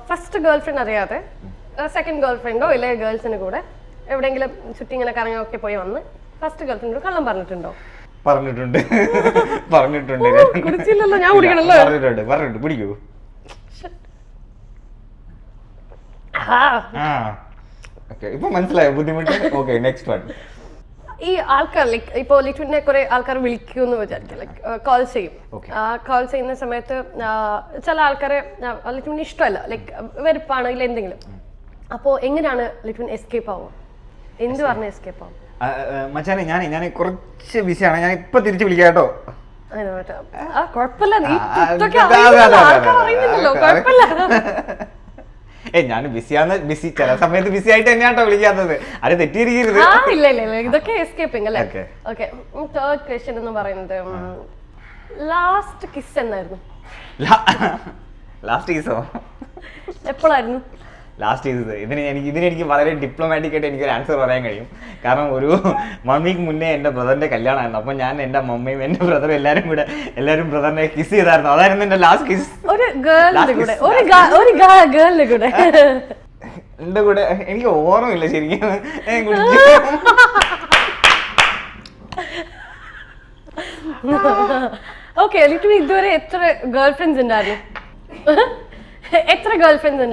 First girl friend അറിയാതെ സെക്കൻഡ് ഗേൾ ഫ്രണ്ടോ ഇല്ലെ ഗേൾസിന് കൂടെ എവിടെയെങ്കിലും ചുറ്റി ഇങ്ങനെ കറങ്ങി പോയി വന്ന് ഫസ്റ്റ് ഗേൾ ഫ്രണ്ടോട് കള്ളം പറഞ്ഞിട്ടുണ്ടോ? പറഞ്ഞിട്ടുണ്ട്. കുടിച്ചില്ലല്ലോ. ഞാൻ കുടിക്കണല്ലോ. പറഞ്ഞിട്ടുണ്ട്. കുടിക്കൂ. ഇപ്പൊ മനസ്സിലായോ ബുദ്ധിമുട്ട്? Okay next one. ഈ ആൾക്കാർ ലൈക്ക് ഇപ്പോൾ ലിറ്റുവിനെ കുറെ ആൾക്കാർ വിളിക്കുമെന്ന് വിചാരിക്കും. ലൈക്ക് കോൾ ചെയ്യും. കോൾ ചെയ്യുന്ന സമയത്ത് ചില ആൾക്കാരെ ലിറ്റുവിന് ഇഷ്ടമല്ല, ലൈക്ക് വെറുപ്പാണ് ഇല്ല എന്തെങ്കിലും. അപ്പോൾ എങ്ങനെയാണ് ലിറ്റുവിൻ എസ്കേപ്പ് ആവുക? എന്ത് പറഞ്ഞ എസ്കേപ്പ് ആവും? മച്ചാനെ ഞാൻ കുറച്ച് ബിസിയാണ്, ഞാൻ ഇപ്പൊ തിരിച്ചു വിളിക്കാം കേട്ടോ. കുഴപ്പമില്ല. ഞാൻ ബിസി ചില സമയത്ത് ബിസി ആയിട്ട് തന്നെയാട്ടോ വിളിക്കാത്തത്. അത് തെറ്റിയിരിക്കരുത്. ഇല്ല ഇതൊക്കെ എസ്കേപ്പിംഗ് അല്ലേ? ഓക്കെ തേർഡ് ക്വസ്റ്റ്യൻ എന്ന് പറയുന്നത് ലാസ്റ്റ് കിസ് എന്നായിരുന്നു? ലാസ്റ്റ് കിസോ എപ്പോഴായിരുന്നു ലാസ്റ്റ് ചെയ്തത്? ഇതിനെനിക്ക് വളരെ ഡിപ്ലോമാറ്റിക് ആയിട്ട് എനിക്കൊരു ആൻസർ പറയാൻ കഴിയും. കാരണം ഒരു 1 വീക്ക് മുന്നേ എൻ്റെ ബ്രദറിന്റെ കല്യാണമായിരുന്നു. അപ്പോൾ ഞാൻ എൻ്റെ മമ്മിയും എൻ്റെ ബ്രദറും എല്ലാവരും ബ്രദറിനെ കിസ് ചെയ്തായിരുന്നു. അതായിരുന്നു എൻ്റെ ലാസ്റ്റ് കിസ്. ഒരു ഗേളിന്റെ കൂടെ എൻ്റെ കൂടെ എനിക്ക് ഓർമ്മയില്ല ശരിക്കും. ഓക്കെ ലിറ്റുവിന് ഇതുവരെ എത്ര ഗേൾ ഫ്രണ്ട്സ് ഉണ്ടായിരുന്നു? എത്ര ഗേൾ ഫ്രണ്ട്സ്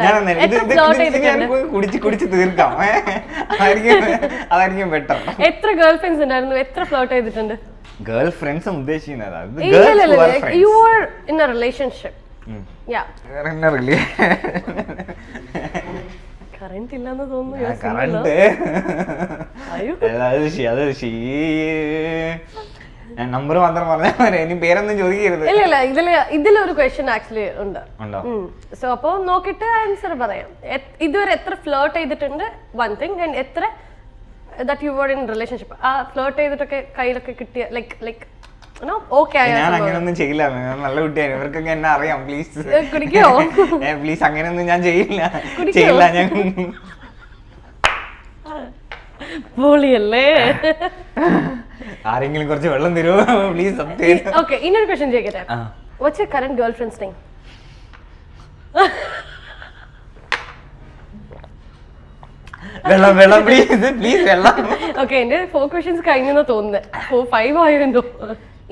കുടിച്ച് തീർക്കാം. അതായിരിക്കും ബെറ്റർ. എത്ര ഗേൾ ഫ്രണ്ട്സ് ഉണ്ടായിരുന്നു? എത്ര ഫ്ലോട്ട് ചെയ്തിട്ടുണ്ട്? ഗേൾ ഫ്രണ്ട്സും ഉദ്ദേശിക്കുന്നതാ you are in a relationship. Current ഇല്ലെന്ന് തോന്നുന്നു. നമ്പർ മാത്രം പറഞ്ഞാൽ ഇനി പേരൊന്നും ചോദിക്കരുത്. ഇല്ല ഇതിലൊരു ക്വസ്റ്റ്യൻ ആക്ച്വലി ഉണ്ട്. സോ അപ്പൊ നോക്കിട്ട് ആൻസർ പറയാം. ഇതുവരെ എത്ര ഫ്ലേർട്ട് ചെയ്തിട്ടുണ്ട് വൺ തിങ്, ആൻഡ് എത്ര that you were in relationship. ആ ഫ്ലേർട്ട് ചെയ്തിട്ടൊക്കെ കയ്യിലൊക്കെ കിട്ടിയ ലൈക്ക് ഓക്കെ. ഞാൻ അങ്ങനെയൊന്നും ചെയ്യില്ല, നല്ല കുട്ടിയാണ്, ഇവർക്കൊക്കെ എന്നെ അറിയാം. പ്ലീസ് കുടിക്കോ? പ്ലീസ് അങ്ങനെയൊന്നും ഞാൻ ചെയ്യില്ല. ഞാൻ പൊളിയല്ലേ? ആരെങ്കിലും കുറച്ച് വെള്ളം തരുമോ പ്ലീസ്? ഓക്കെ, ഇന്നൊരു ക്വസ്റ്റ്യൻ ചോദിക്കട്ടെ. What's your current girl friends name? വെള്ളം പ്ലീസ് വെള്ളം. ഓക്കെ, എന്റെ 4 ക്വസ്റ്റ്യൻസ് കഴിഞ്ഞെന്ന് തോന്നുന്നത്. 5 ആയോ എന്തോ.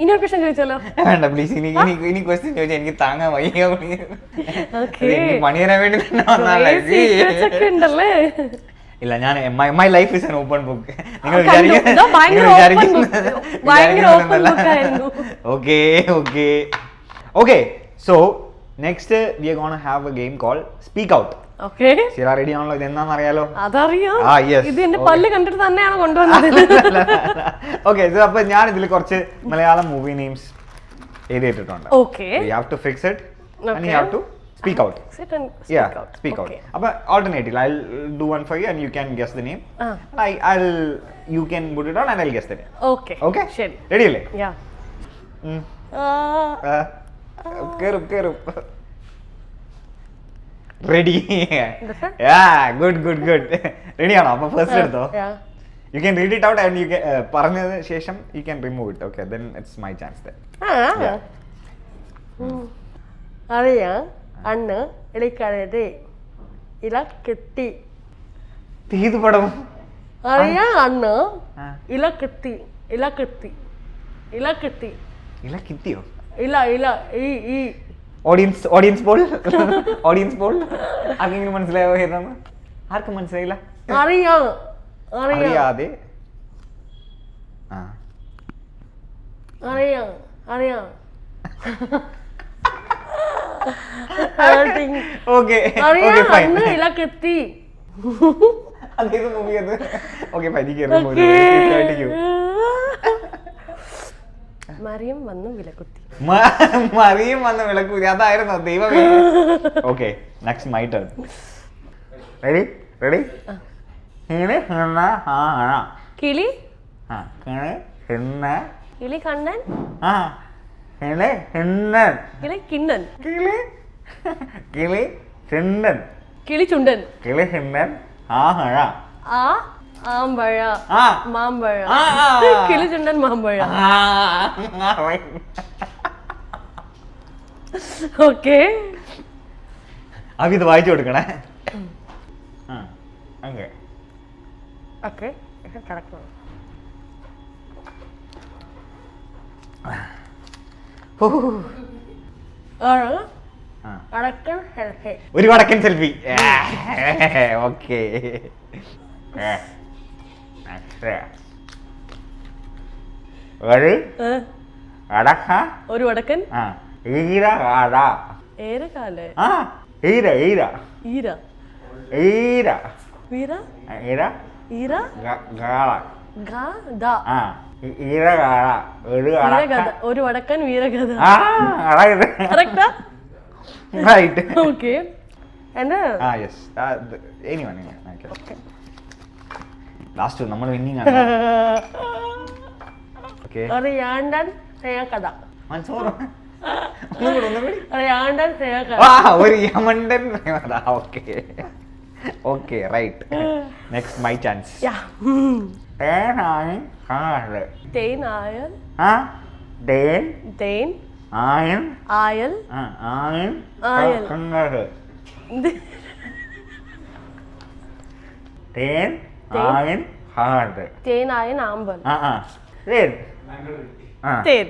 ഇന്നൊരു ക്വസ്റ്റ്യൻ ചോദിച്ചാലോ? വേണ്ട പ്ലീസ്, ഇനി ക്വസ്റ്റ്യൻ ചോദിച്ചാൽ എനിക്ക് താങ്ങാൻ വയ്യ. പണി തരാൻ വേണ്ടി തന്നെ ഉണ്ടല്ലേ? ഇല്ല, ഞാൻ my life is an open book. നിങ്ങൾ okay. So next we are gonna have a game call speak out. Okay, ശിറ റെഡി ആണല്ലോ? ഇത് എന്താണെന്ന് അറിയാലോ? അതറിയാം. ഇത് എന്റെ പല്ല് കണ്ടിട്ട് തന്നെയാണ് കൊണ്ടുവന്നത്. ഓക്കെ, അപ്പൊ ഞാൻ ഇതിൽ കുറച്ച് മലയാളം മൂവി നെയിംസ് എഴുതിയിട്ടുണ്ട്. Okay, you have to fix it and you have to speak out. Speak out. But alternatively, I'll do one for you and you can guess the name. You can put it on and I'll guess the name. Okay. Sure. Ready alle? Yeah. Keru. Ready? Yeah, good. Ready aano? Appo first edutho. Yeah. You can read it out and you can parnadhu shesham you can remove it. Okay, then it's my chance then. അറിയാ അണ്ണ് ഇളിക്കഴത് ഇല കെട്ടി. തീത് പടം. അറിയാ അണ്ണ് ഇല കെട്ടി. കിട്ടിയോ? ഇല ഈ ഓഡിയൻസ് പോൾ. ആർക്കെങ്കിലും മനസ്സിലായോ ഏതാണ്? ആർക്കും മനസ്സിലായില്ല. അറിയാതെ അറിയാ Okay, fine. മറിയം വന്നു വിലക്കുത്തി. അതായിരുന്നു ദൈവമേ. Okay, next my turn. Ready? കിളി കിളി കണ്ണൻ കിളി കിണ്ണൻ കിളി ചുണ്ടൻ ആമ്പഴ മാമ്പഴ കിളി ചുണ്ടൻ മാമ്പഴ. ഓക്കെ, അപ്പൊ ഇത് വായിച്ചു കൊടുക്കണേ. Okay, correct. ഒരു വടക്കൻ സെൽഫി. ഓക്കെ, ഒരു വടക്കൻ ഒരു വടക്കൻ വീരഗത. Right. Okay. And yes. Anyone. Okay. Last two, നമ്മൾ winning ആണ്. Okay. ഒരു യാണ്ടൻ സ്നേഹകഥ. മനസ്സിലായോ? ഒന്നുകൂടി. ഒരു യാണ്ടൻ സ്നേഹകഥ. ഒരു യമണ്ടൻ സ്നേഹകഥ. Okay. Okay, right. Next my chance. Yeah. തേനായൻ കാട്. തേനായൻ. തേൻ. ആയൻ. ആയൽ. കങ്ങട്. തേൻ ആയൻ കാട്. തേനായൻ ആമ്പൽ. തേൻ. തേൻ.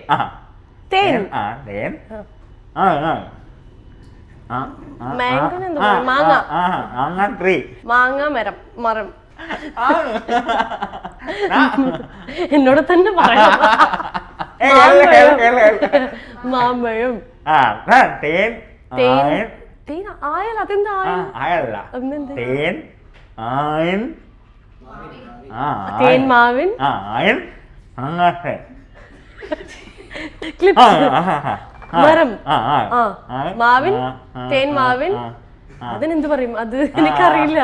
തേൻ. തേൻ. മാങ്ങ ട്രീ. മാങ്ങ മരം. എന്നോട് തന്നെ പറയാം. മാമ്പഴം. തേൻ തേൻ ആയൽ അതെന്താ ആയല്ല തേൻ ആയൻ തേൻ മാവിൻ ആയൻ അങ്ങാട്ടെ മരം മാവിൻ തേൻ മാവിൻ അതിനെന്ത് പറയും അത് എനിക്കറിയില്ല.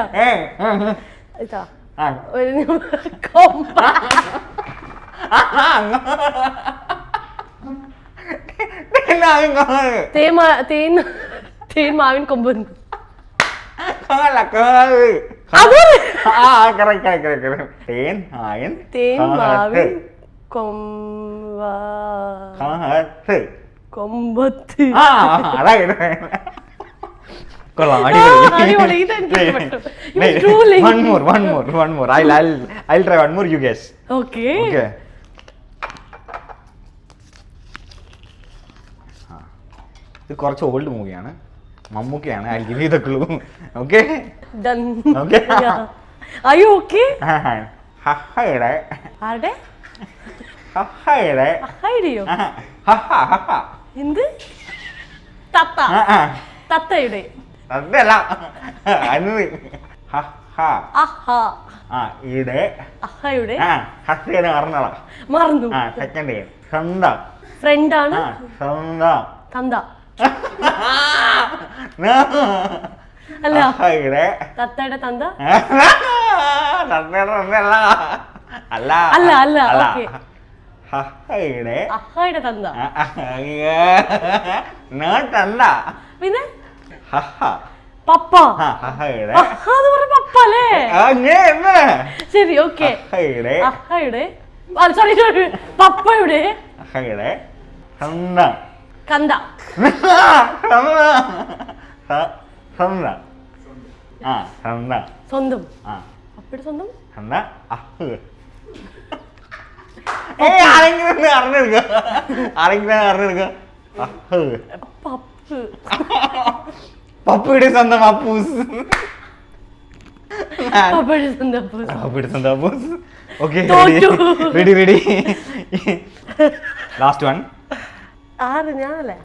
ഇതാ കൊമ്പ തേൻ മാവിൻ കൊമ്പ് തേൻ ആയൻ തേൻ മാവിൻ കൊമ്പത്ത്. കൊള്ളാം, അടിപൊളി. one more. I'll try one more, you guess. Okay. ഇത് കുറച്ച് ഓൾഡ് മൂവിയാണ്, മമ്മൂക്കയാണ്. I'll give you the clue. Okay? Done. Okay. Yeah. Are you okay? ഹഹയുടെ ആരുടെ ഹഹയുടെ ഹൈഡിയോ ഹഹ എന്ത് തത്ത തത്തയുടെ അതല്ല അന്ന് ഹഹ അഹ ഈടെ അഹയുടെ ഹസ്യനെ മറന്നടാ. മറന്നു. സെക്കൻഡ് സന്ത ഫ്രണ്ട് ആണ്. സന്ത തന്ത അല്ല ഹഹയുടെ തത്തയുടെ തന്ത തന്തയുടെ അല്ല അല്ല അല്ല ഓക്കെ ഹഹയുടെ അഹയുടെ തന്ത തന്ത പിന്നെ ഹഹ പപ്പ ഹഹയുടെ അഹ എന്ന് പറഞ്ഞ പപ്പ അല്ലേ? ശരി ഓക്കെ. അഹയുടെ സോറി പപ്പയുടെ ഹഹയുടെ തന്ത കന്ത സ്വന്തം സ്വന്തം പപ്പയുടെ സ്വന്തം എന്താ ആരെങ്കിലും അറിഞ്ഞെടുക്ക പപ്പ് പപ്പയുടെ Swantham Appoos. Pappayude Swantham Appoos. Pappayude Swantham Appoos. Okay, ready. Last one. ആറ് ഞാനല്ലേ?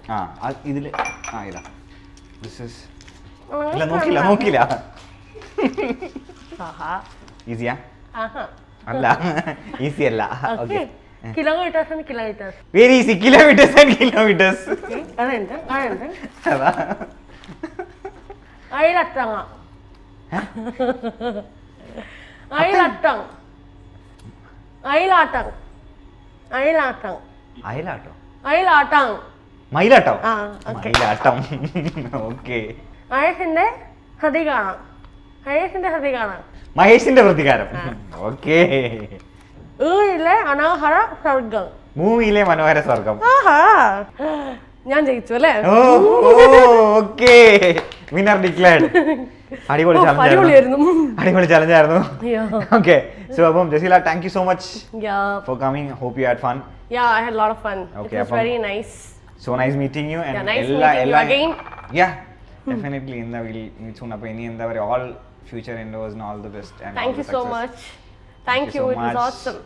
ഇതില് ഇതാ. ദിസ് ഈസ് ഇല്ല, നോക്കില്ല. ഈസിയാ? അല്ല, ഈസി അല്ല. Okay, kilometres. Very easy. Kilometres. അതാ അയിലട്ടങ്ങ അയിലാട്ടം മയിലാട്ടം. ഓക്കെ. മഹേഷിന്റെ ഹൃദയ കാണാം. മഹേഷിന്റെ പ്രതികാരം. ഓക്കെ. അനാഹര സ്വർഗം. ഭൂമിയിലെ മനോഹര സ്വർഗം. ഞാൻ ജയിച്ചു അല്ലേ? Okay, winner declared. അടിപൊളി ചലഞ്ച് ആയിരുന്നു. ഓക്കെ, സോ അപ്പം Jazila, thank you so much for coming. Hope you had fun. Yeah, I had a lot of fun. Okay, it was very nice. So nice meeting you. And nice meeting you again. Yeah, definitely. We'll meet soon. All future endeavors and all the best. And thank you so much. Thank you. It was awesome.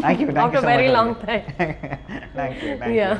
Thank you. After a very long time. Thank you. Yeah.